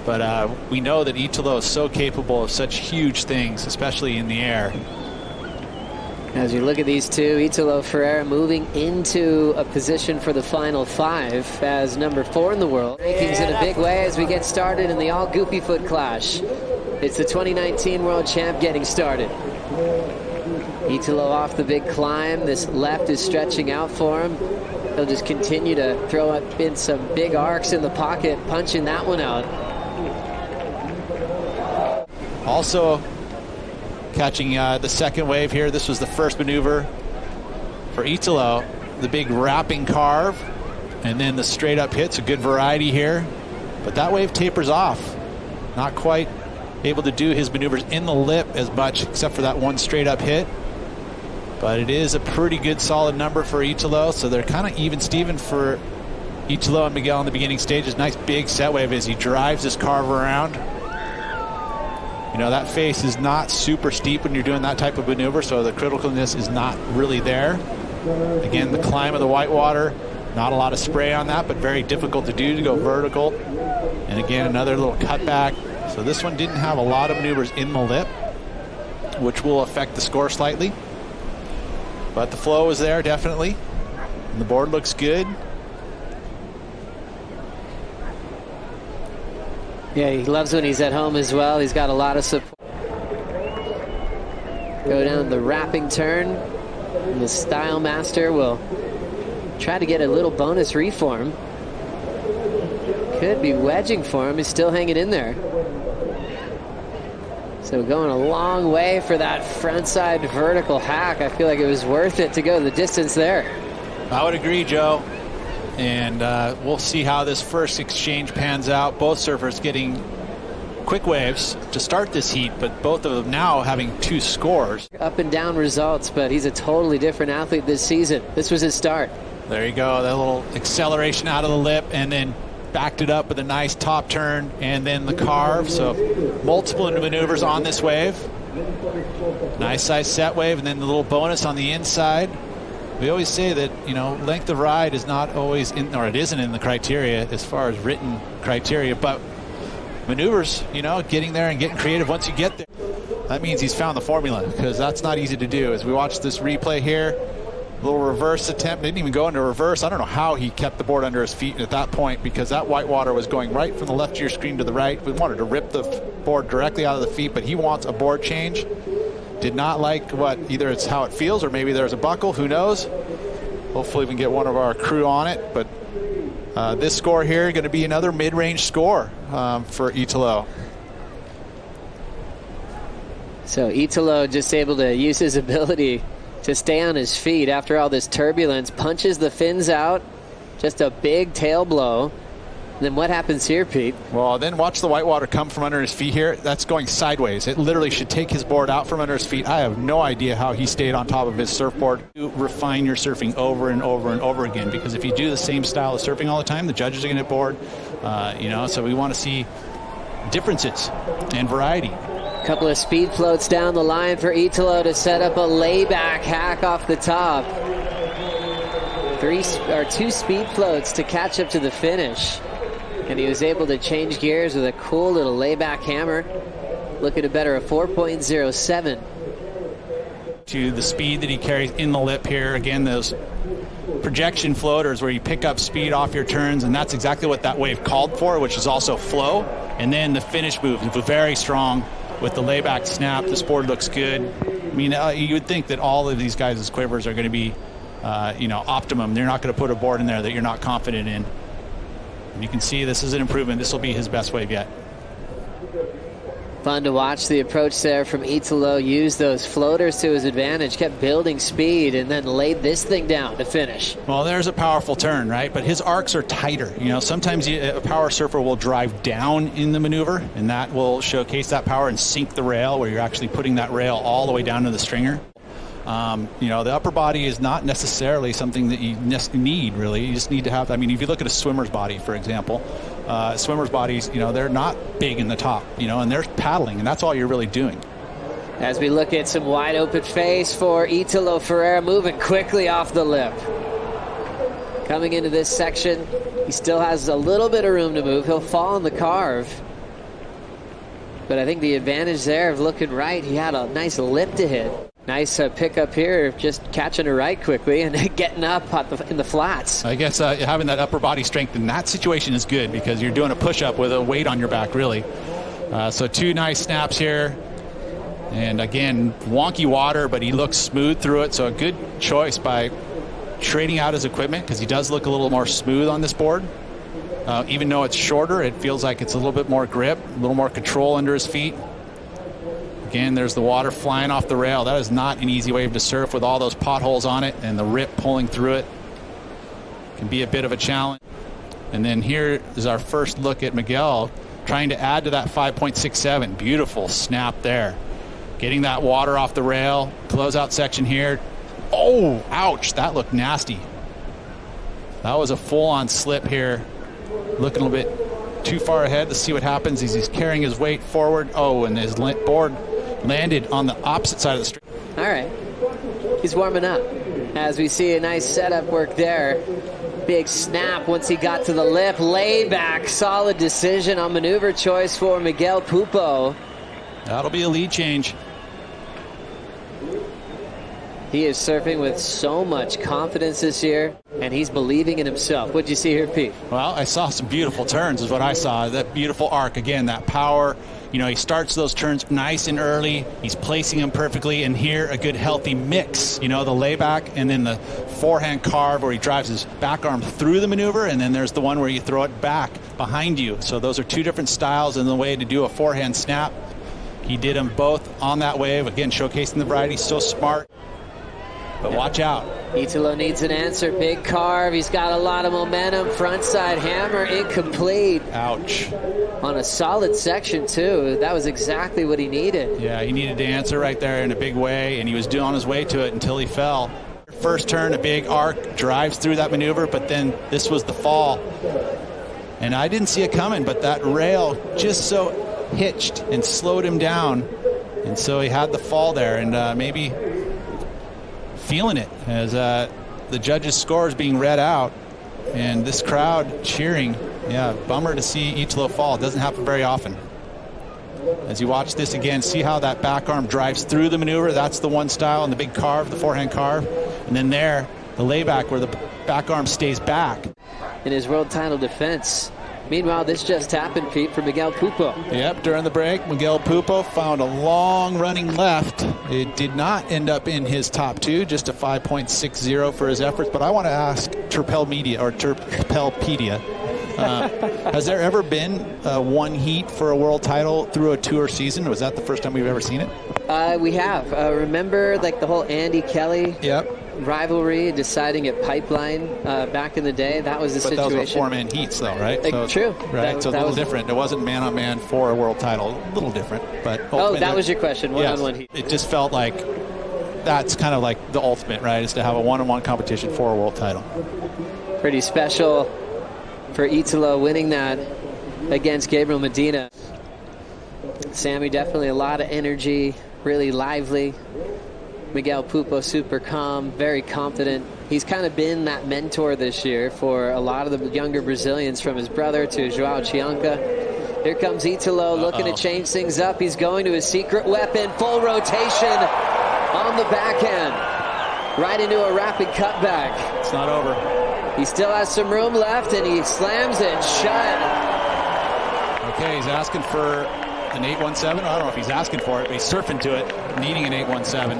But we know that Italo is so capable of such huge things, especially in the air. As you look at these two, Italo Ferreira moving into a position for the final 5 as number 4 in the world. Rankings in a big way as we get started in the all goofy foot clash. It's the 2019 world champ getting started. Italo off the big climb. This left is stretching out for him. He'll just continue to throw up in some big arcs in the pocket, punching that one out. Also catching the second wave here. This was the first maneuver for Italo. The big wrapping carve and then the straight up hits. A good variety here. But that wave tapers off. Not quite able to do his maneuvers in the lip as much, except for that one straight up hit. But it is a pretty good solid number for Italo. So they're kind of even Steven for Italo and Miguel in the beginning stages. Nice big set wave as he drives his carve around. You know, that face is not super steep when you're doing that type of maneuver, so the criticalness is not really there. Again, the climb of the whitewater, not a lot of spray on that, but very difficult to do to go vertical. And again, another little cutback. So this one didn't have a lot of maneuvers in the lip, which will affect the score slightly. But the flow is there, definitely. And the board looks good. Yeah, he loves when he's at home as well. He's got a lot of support. Go down the wrapping turn. And the Style Master will try to get a little bonus reform. Could be wedging for him. He's still hanging in there. So going a long way for that frontside vertical hack. I feel like it was worth it to go the distance there. I would agree, Joe. And we'll see how this first exchange pans out. Both surfers getting quick waves to start this heat, but both of them now having 2 scores. Up and down results, but he's a totally different athlete this season. This was his start. There you go, that little acceleration out of the lip, and then backed it up with a nice top turn, and then the carve. So multiple maneuvers on this wave. Nice size set wave, and then the little bonus on the inside. We always say that, you know, length of ride is not always in, or it isn't in the criteria as far as written criteria, but maneuvers, you know, getting there and getting creative once you get there. That means he's found the formula, because that's not easy to do. As we watch this replay here, little reverse attempt, didn't even go into reverse. I don't know how he kept the board under his feet at that point, because that whitewater was going right from the left of your screen to the right. We wanted to rip the board directly out of the feet, but he wants a board change. Did not like what, either it's how it feels or maybe there's a buckle, who knows. Hopefully we can get one of our crew on it, but this score here going to be another mid-range score for Italo. So Italo just able to use his ability to stay on his feet after all this turbulence, punches the fins out, just a big tail blow. Then what happens here, Pete? Well, then watch the whitewater come from under his feet here. That's going sideways. It literally should take his board out from under his feet. I have no idea how he stayed on top of his surfboard. You refine your surfing over and over and over again, because if you do the same style of surfing all the time, the judges are going to get bored. You know, so we want to see differences and variety. A couple of speed floats down the line for Italo to set up a layback hack off the top. 2 speed floats to catch up to the finish. And he was able to change gears with a cool little layback hammer. Looking to better a 4.07. To the speed that he carries in the lip here. Again, those projection floaters where you pick up speed off your turns, and that's exactly what that wave called for, which is also flow. And then the finish move was very strong with the layback snap. The board looks good. I mean, you would think that all of these guys' quivers are going to be, you know, optimum. They're not going to put a board in there that you're not confident in. And you can see this is an improvement. This will be his best wave yet. Fun to watch the approach there from Italo. Use those floaters to his advantage. Kept building speed and then laid this thing down to finish. Well, there's a powerful turn, right? But his arcs are tighter. You know, sometimes a power surfer will drive down in the maneuver, and that will showcase that power and sink the rail, where you're actually putting that rail all the way down to the stringer. You know, the upper body is not necessarily something that you need, really. You just need to have, I mean, if you look at a swimmer's body, for example, swimmer's bodies, you know, they're not big in the top, you know, and they're paddling, and that's all you're really doing. As we look at some wide open face for Italo Ferreira, moving quickly off the lip. Coming into this section, he still has a little bit of room to move. He'll fall on the carve. But I think the advantage there of looking right, he had a nice lip to hit. Nice pick up here, just catching it right quickly and getting up in the flats. I guess having that upper body strength in that situation is good because you're doing a push-up with a weight on your back, really. So 2 nice snaps here. And again, wonky water, but he looks smooth through it. So a good choice by trading out his equipment because he does look a little more smooth on this board. Even though it's shorter, it feels like it's a little bit more grip, a little more control under his feet. Again, there's the water flying off the rail. That is not an easy wave to surf with all those potholes on it and the rip pulling through it. Can be a bit of a challenge. And then here is our first look at Miguel trying to add to that 5.67. Beautiful snap there. Getting that water off the rail. Closeout section here. Oh, ouch. That looked nasty. That was a full-on slip here. Looking a little bit too far ahead. Let's see what happens as he's carrying his weight forward. Oh, and his board landed on the opposite side of the street. All right. He's warming up as we see a nice setup work there. Big snap once he got to the lip. Layback. Solid decision on maneuver choice for Miguel Pupo. That'll be a lead change. He is surfing with so much confidence this year, and he's believing in himself. What'd you see here, Pete? Well, I saw some beautiful turns is what I saw. That beautiful arc, again, that power. You know, he starts those turns nice and early. He's placing them perfectly, and here a good healthy mix. You know, the layback and then the forehand carve where he drives his back arm through the maneuver, and then there's the one where you throw it back behind you. So those are 2 different styles in the way to do a forehand snap. He did them both on that wave. Again, showcasing the variety. So smart. But watch out. Italo needs an answer. Big carve. He's got a lot of momentum. Frontside hammer incomplete. Ouch. On a solid section, too. That was exactly what he needed. Yeah, he needed to answer right there in a big way, and he was on his way to it until he fell. First turn, a big arc, drives through that maneuver, but then this was the fall. And I didn't see it coming, but that rail just so hitched and slowed him down. And so he had the fall there, and maybe feeling it as the judges' score is being read out and this crowd cheering. Yeah, bummer to see Italo fall. It doesn't happen very often. As you watch this again, see how that back arm drives through the maneuver. That's the one style, and the big carve, the forehand carve. And then there, the layback where the back arm stays back. In his world title defense. Meanwhile, this just happened, Pete, for Miguel Pupo. Yep, during the break, Miguel Pupo found a long running left. It did not end up in his top 2, just a 5.60 for his efforts. But I want to ask Terpelpedia, has there ever been one heat for a world title through a tour season? Was that the first time we've ever seen it? We have. Remember, like, the whole Andy Kelly rivalry deciding at Pipeline back in the day? That was the situation. But those were 4-man heats, though, right? So, true. Right, so a little different. It wasn't man-on-man for a world title. A little different. But that was your question, one-on-one heat. It just felt like that's kind of like the ultimate, right, is to have a one-on-one competition for a world title. Pretty special for Italo winning that against Gabriel Medina. Sammy, definitely a lot of energy, really lively. Miguel Pupo, super calm, very confident. He's kind of been that mentor this year for a lot of the younger Brazilians, from his brother to João Chianca. Here comes Italo looking to change things up. He's going to his secret weapon, full rotation on the backhand. Right into a rapid cutback. It's not over. He still has some room left, and he slams it shut. Okay, he's asking for an 817. I don't know if he's asking for it, but he's surfing to it, needing an 817.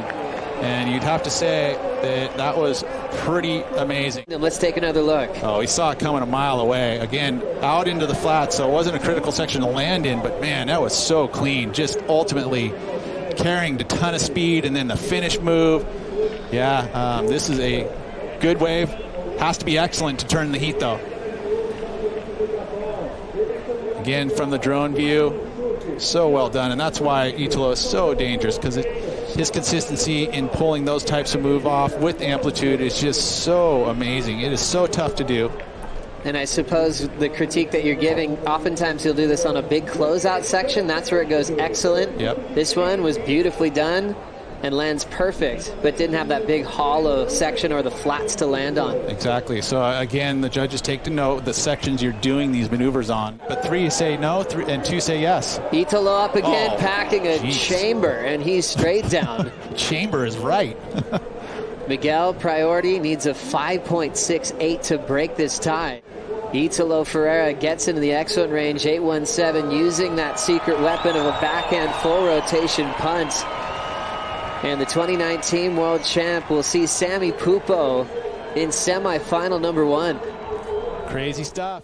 And you'd have to say that that was pretty amazing. Let's take another look. Oh, he saw it coming a mile away. Again, out into the flat, so it wasn't a critical section to land in, but man, that was so clean. Just ultimately carrying a ton of speed, and then the finish move. Yeah, this is a good wave. Has to be excellent to turn the heat, though. Again, from the drone view, so well done, and that's why Italo is so dangerous, because his consistency in pulling those types of move off with amplitude is just so amazing. It is so tough to do. And I suppose the critique that you're giving, oftentimes he'll do this on a big closeout section. That's where it goes excellent. Yep. This one was beautifully done. and lands perfect, but didn't have that big hollow section or the flats to land on. Exactly. So again, the judges take to note the sections you're doing these maneuvers on. But 3 say no, and 2 say yes. Italo up again, Oh, packing a chamber, and he's straight down. Chamber is right. Miguel Priority needs a 5.68 to break this tie. Italo Ferreira gets into the excellent range, 817, using that secret weapon of a backhand full rotation punt. And the 2019 world champ will see Sammy Pupo in semifinal number 1. Crazy stuff.